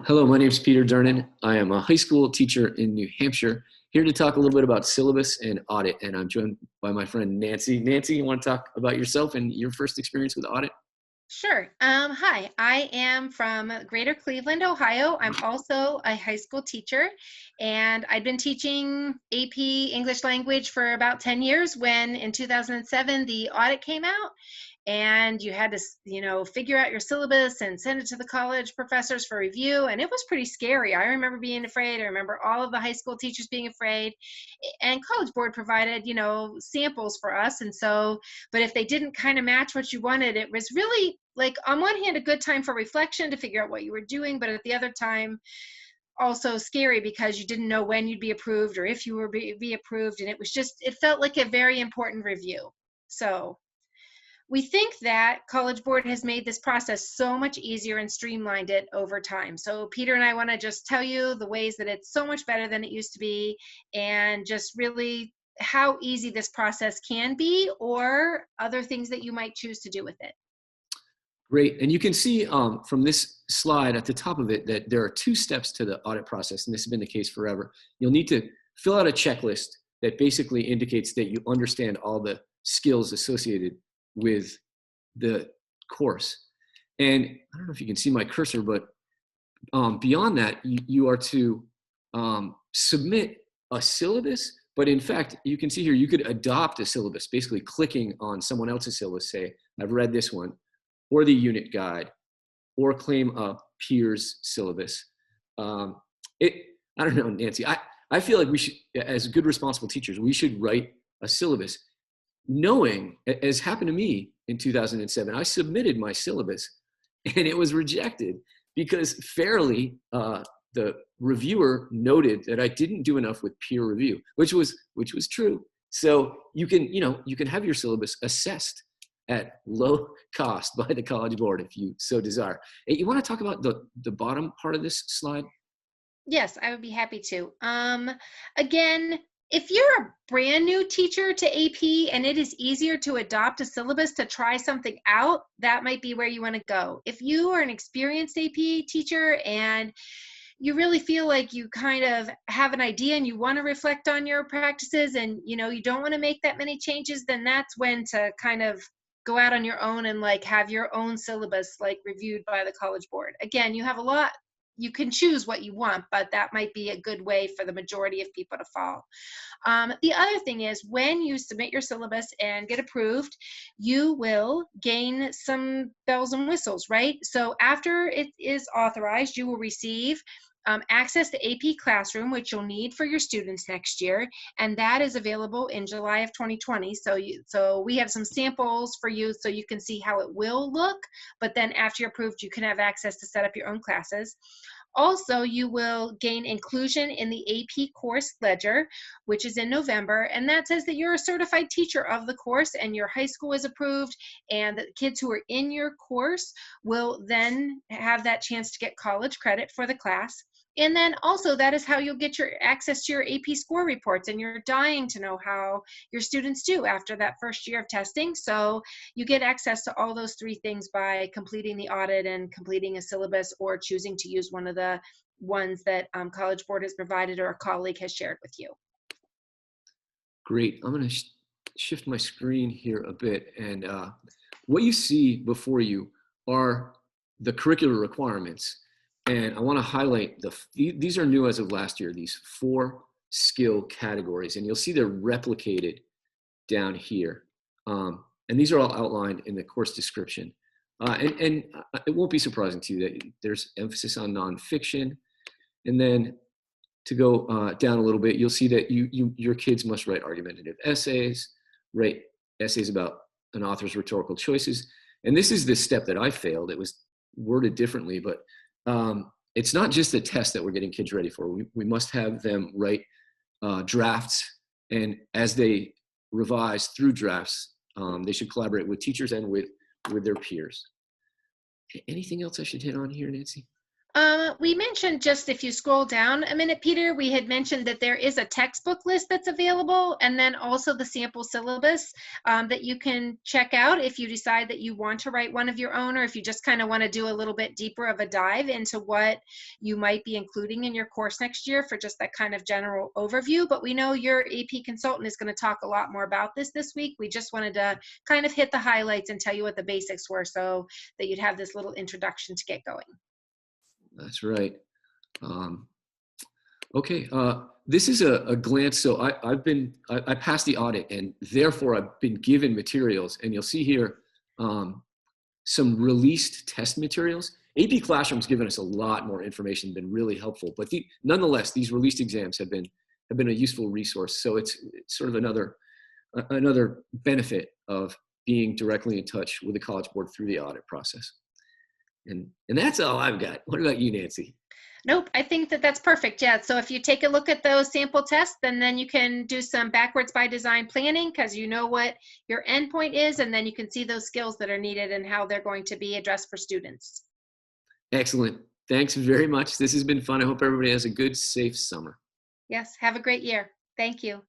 Hello, my name is Peter Durnan. I am a high school teacher in New Hampshire, here to talk a little bit about syllabus and audit. And I'm joined by my friend Nancy. Nancy, you want to talk about yourself and your first experience with audit? Sure. Hi, I am from Greater Cleveland, Ohio. I'm also a high school teacher, and I've been teaching AP English language for about 10 years when in 2007 the audit came out and you had to, figure out your syllabus and send it to the college professors for review. And it was pretty scary. I remember being afraid. I remember all of the high school teachers being afraid. And College Board provided, samples for us. And so, but if they didn't kind of match what you wanted, it was really like on one hand a good time for reflection to figure out what you were doing, but at the other time also scary because you didn't know when you'd be approved or if you were be approved, and it felt like a very important review. So we think that College Board has made this process so much easier and streamlined it over time. So Peter and I want to just tell you the ways that it's so much better than it used to be, and just really how easy this process can be, or other things that you might choose to do with it. Great. And you can see from this slide at the top of it that there are two steps to the audit process, and this has been the case forever. You'll need to fill out a checklist that basically indicates that you understand all the skills associated with the course. And I don't know if you can see my cursor, but beyond that, you are to submit a syllabus. But in fact, you can see here, you could adopt a syllabus, basically clicking on someone else's syllabus, say, I've read this one, or the unit guide, or claim a peer's syllabus. I don't know, Nancy, I feel like we should, as good responsible teachers, we should write a syllabus knowing, as happened to me in 2007, I submitted my syllabus and it was rejected because fairly the reviewer noted that I didn't do enough with peer review, which was true. So you can have your syllabus assessed at low cost by the College Board if you so desire. Hey, you want to talk about the bottom part of this slide? Yes, I would be happy to. Again, if you're a brand new teacher to AP and it is easier to adopt a syllabus to try something out, that might be where you want to go. If you are an experienced AP teacher and you really feel like you kind of have an idea and you want to reflect on your practices, and you don't want to make that many changes, then that's when to kind of go out on your own and like have your own syllabus like reviewed by the College Board. Again, you have a lot, you can choose what you want, but that might be a good way for the majority of people to follow. The other thing is, when you submit your syllabus and get approved, you will gain some bells and whistles, right? So after it is authorized, you will receive access to AP Classroom, which you'll need for your students next year, and that is available in July of 2020. So we have some samples for you so you can see how it will look, but then after you're approved, you can have access to set up your own classes. Also, you will gain inclusion in the AP course ledger, which is in November, and that says that you're a certified teacher of the course and your high school is approved, and the kids who are in your course will then have that chance to get college credit for the class. And then also, that is how you'll get your access to your AP score reports, and you're dying to know how your students do after that first year of testing. So you get access to all those three things by completing the audit and completing a syllabus, or choosing to use one of the ones that College Board has provided or a colleague has shared with you. Great. I'm going to shift my screen here a bit. And what you see before you are the curricular requirements. And I want to highlight these are new as of last year, these 4 skill categories. And you'll see they're replicated down here. And these are all outlined in the course description. And it won't be surprising to you that there's emphasis on nonfiction. And then to go down a little bit, you'll see that your kids must write argumentative essays, write essays about an author's rhetorical choices. And this is the step that I failed. It was worded differently, but it's not just a test that we're getting kids ready for. We must have them write drafts, and as they revise through drafts, they should collaborate with teachers and with their peers. Anything else I should hit on here, Nancy? We mentioned, just if you scroll down a minute, Peter, we had mentioned that there is a textbook list that's available, and then also the sample syllabus that you can check out if you decide that you want to write one of your own, or if you just kind of want to do a little bit deeper of a dive into what you might be including in your course next year for just that kind of general overview. But we know your AP consultant is going to talk a lot more about this week. We just wanted to kind of hit the highlights and tell you what the basics were so that you'd have this little introduction to get going. That's right. Okay, this is a glance. So I passed the audit, and therefore I've been given materials, and you'll see here some released test materials. AP Classroom's given us a lot more information, been really helpful, but nonetheless, these released exams have been a useful resource. So it's sort of another benefit of being directly in touch with the College Board through the audit process. And that's all I've got. What about you, Nanci? Nope, I think that that's perfect. Yeah, so if you take a look at those sample tests, then you can do some backwards by design planning because you know what your endpoint is, and then you can see those skills that are needed and how they're going to be addressed for students. Excellent. Thanks very much. This has been fun. I hope everybody has a good, safe summer. Yes, have a great year. Thank you.